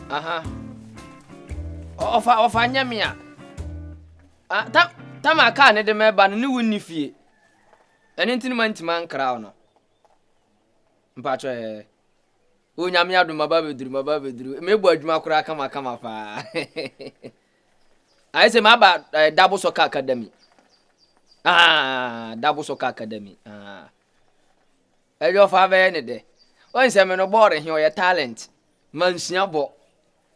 Aha. Ofa nyame a. Tama ka ne de meba no ne wonni fie. Ene ntini mantima nkra no. Mpacho o nyame adoma ba beduru. Mebu adwuma kura kama fa. I say my Dabo Soccer Academy. Dabo Soccer Academy. Your father any day. Once I'm no boring here, your talent. Man, siabo.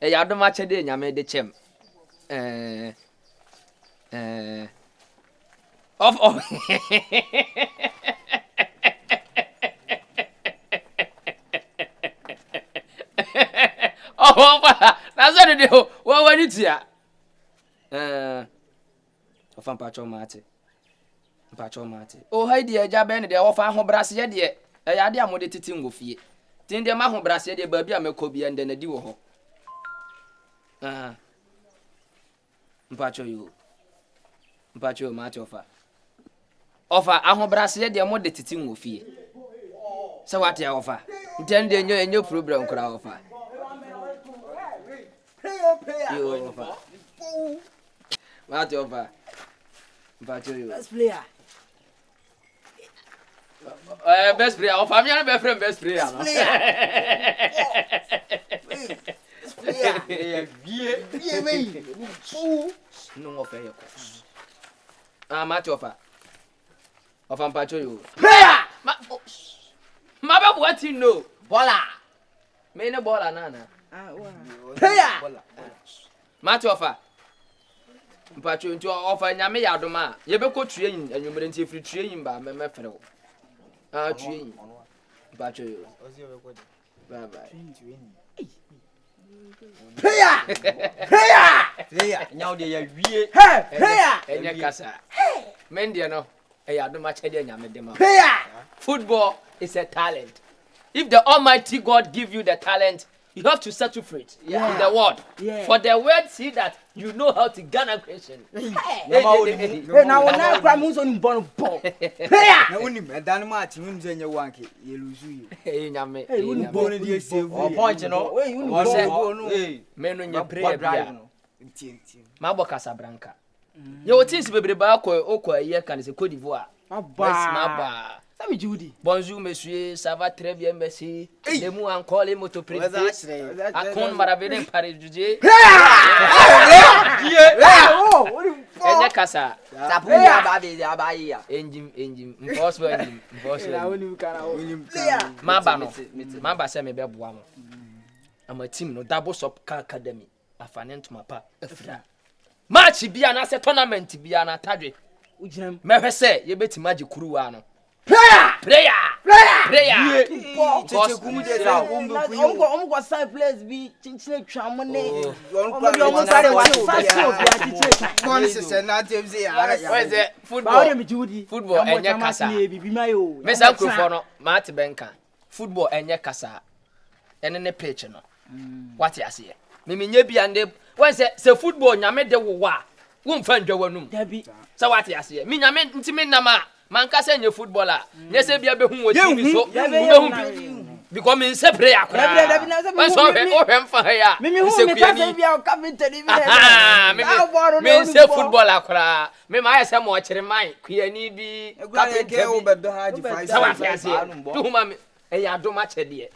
A yard match a day, I made the chem. Of. Oh, that's what you do. What when it's here? Ofan pacho mate. Oh, hi dear, Jaben, the offer ho brass ye dear. A yadia mode titin go fie. Tin de ma ho brass ye de baby amekobi and then a diwo ho. Mpacho you. Mpacho mate offer. Offer a ho brass ye de mode titin go fie. So what ya offer? Then de enyo problem kra offer. You offer. What offer? Mpacho you. Best player. Best player. Of I'm your best friend. Best player. Best player. No offer. Match offer. Of I'm Pacho you. Player. Maba what you know? Bola. Me no baller nana. Player. Match offer. Mpacho into offer nyame yadoma. Ye be ko training anwumre nti free training ba me frɛ wo. Training. Mpacho you. Bye bye. Player. Now they are wie. Hey, player. Enya kasa. Men dia no. Yadoma chede nyame dem. Player. Football is a talent. If the Almighty God give you the talent, you have to settle for it in the world. Yeah. For the word see that you know how to gain a question. Hey, now when I'm on ball. Player. Na unim edan match mun zenye wanke ye lose you. Hey nyame. Hey, uni Bone dey save. point no. Hey, uni ball. Hey, Menu nya prayer bia. Nti. Mabo Casablanca. Ye wotis bebre ba okwa ye kan se Cote d'Ivoire. Maba. Sami Judy. Bonjour monsieur, ça va très bien merci. Les mots encore les motos préférés. Akon maravene Paris Juje. Oh, Enya kasa. Tapuya abayi ya. Engine, impossible engine. Maba no. Maba se me be boa mo. Am a team no Dabo Soccer Academy. Afane ntoma pa afra. Match bia na se tournament bia na Atadwe. Ujam. Mehwe se ye beti magi kuruwa no. Player. Cheche kumu de ra umbu kuyu. Omko sign players bi chinchile twamo ne. Omko sare wa saso bi chinchile. Mon se na teams ya. Where's the football? Ba me Judy. Football enye kasa. Mesa krofo no Mate Benka. Football enye kasa. Ene ne pitch no. What you say? Me nye bi ande when say football nyame de wo wa. Wo mfa ndwa wanum. Dabi. So what you say? Me nyame ntimi nama. Man ka say nye footballer. Nye se bia be hu wo TV so. Because me say prayer akora. Me so hwe mfa ya. Me hu me ka say bia o captain ni me say footballer akora. Me ma ya say mo kire man kuyani bi Captain ke o bedo haji fight. So what you say? Do ma me ya do ma chede.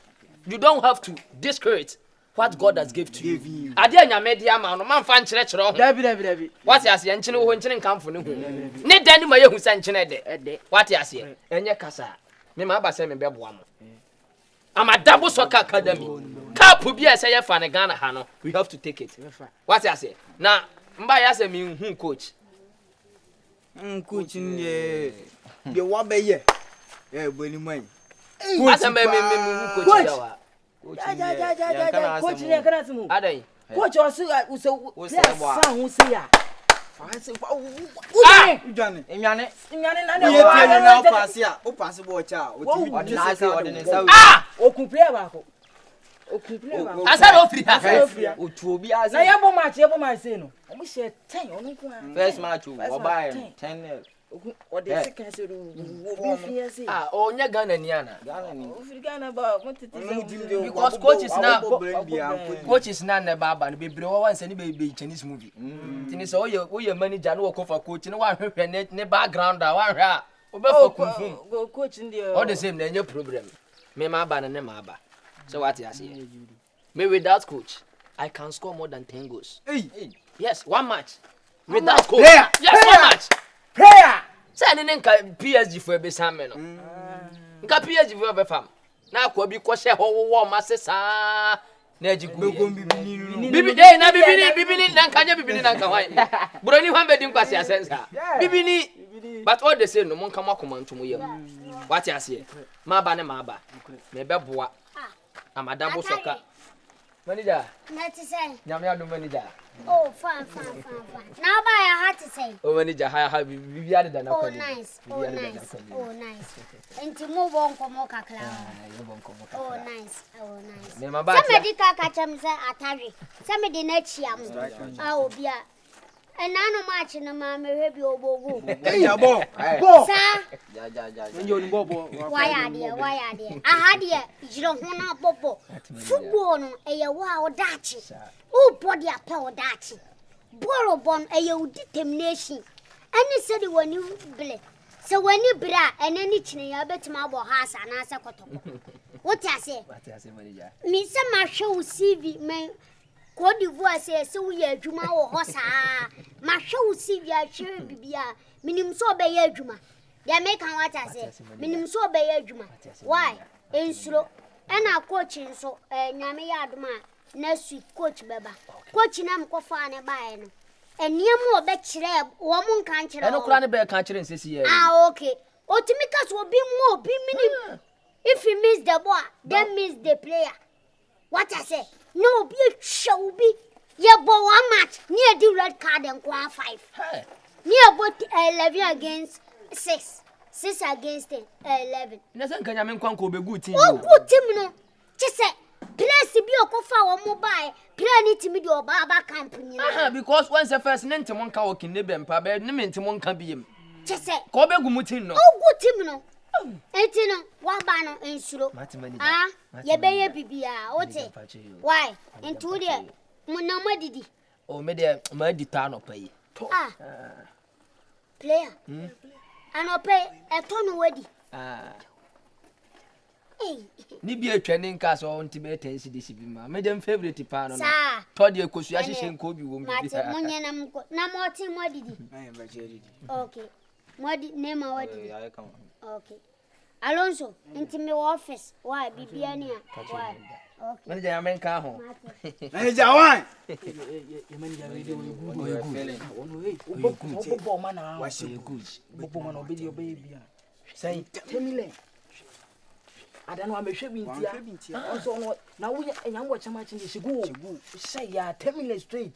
You don't have to discourage what God has given to you. Ade anyame dia ma no man fa nkyere kyere ho. Dabi. What you say nkyene ho nkyene nkamfo ne ho. Ne dan ma yehu sa nkyene de. What you say? Enye kasa. Me ma ba say me beboa mo. Am a Dabo Soccer Academy. Cup bi say ye fa ne Ghana ha no. We have to take it. What you say? Na mba ya say me hu coach. Coach ni de wa be ye. Boni man. What am me coach ya. Coach ne kana simu. Adai. Coach o say sa hu say ya. Udwane. Emyane na Ye tienu na pass ya. O pass bo cha. O ti na say o kun player ba ko. Asa no free ha. O tu obi asa. Na ye bo match say no. O mo share 10 onu ko. First match o buy 10. Or the second said, onya Ghana niana. Ghana ba Because coach is not never and be bro once any baby Chinese movie. Tinis all your manager no work for coach no one ne background one go coach in the all the same then your problem. Me ma ba ne ma ba. So what you say? Me without coach, I can score more than 10 goals. Yes, one match. Without coach. Yes, one match. prayer. Say any PSG for be samme no. Nka PSG for be fam. Na kwa bi ko she ho masesa na ajigu. Bibi dey na bibini na nka nya bibini na nka hwan. Broni hwan be di nkwase asensa. Bibini but all the same no mon kama komanto mo yam. What you say? Ma ba ne ma ba. Me be boa. Amadabo soka. Manager. Not to say. Nyame adu manager. Oh, fine. Now by I had to say. Oh manager, ha bibi ade da na Oh, kwani. nice. Enti mo bon komo kakla. Oh, nice. Me ma ba. Somebody ka kacham say Atadwe. Somebody na chiam. Ah obia. Enano match na ma me hwe bi obogo. Dabo. Sa. Ja. Nyo ni bobo. Why are there? Aha there. Jiro ho na popo. Football no eye wa odachi. O body apa odachi. Boro bon eye determination. Any said when you ble. So when you bra and any chine ya betima abo house and answer kotoko. What I say? Manager? Me say ma show CV me Côte d'Ivoire say so we adwuma wo ho saa. Ma show CV a share bibia. Minim so be ye adwuma. They make an what I say. Minim so be ye adwuma. Why? Ensuro. Ena coach nso nyame ya adoma next week coach beba. Coach na mkofa ne bae no. Eniemu obe kire wo mu nkan kire. Eno kura ne be kan kire nsesi ye. Ah okay. Otimikas obi mu obi minim. If he miss the ball, then miss the player. What I say? No, be show be. Ye bo one match. Near the red card and 5. Hey. Near both 11 against 6. 6 against 11. Na san kanya men kwanko be good team. Oh, good team no. Just say, place be okofa wo mobile. Play ni team di oba camp ni. Because once the first nent mon ka working ne be mpa be ne ment mon ka biem. Just say, ko be gu mutin no. Oh, good team no. Enti no, wa ba no ensuro. Ye be ye bibia. Ote. Why? Into there. Mo na madidi. Oh, me there ma di ta no pay. Player. Ano pay e to no wadi. Ni bi atwane nka so onti be 10 cedis bi ma. Me dem favorite pa no. Sa. To de kosu ahihye nka obi wo mu bi. Mate munye na mko. Na mo ti modidi. Okay. Modi name wadi. Okay. Alonso, into my office. Why? Bibiania. Why? Okay. Manager ya men ka ho. Manager one. Your manager radio good. Bobo man na. What's good? Bobo man obedi your baby. Say, tell me. I don't know I'm a shebintia. Also no. Now we nyam watch match in the go. Say ya, tell me straight.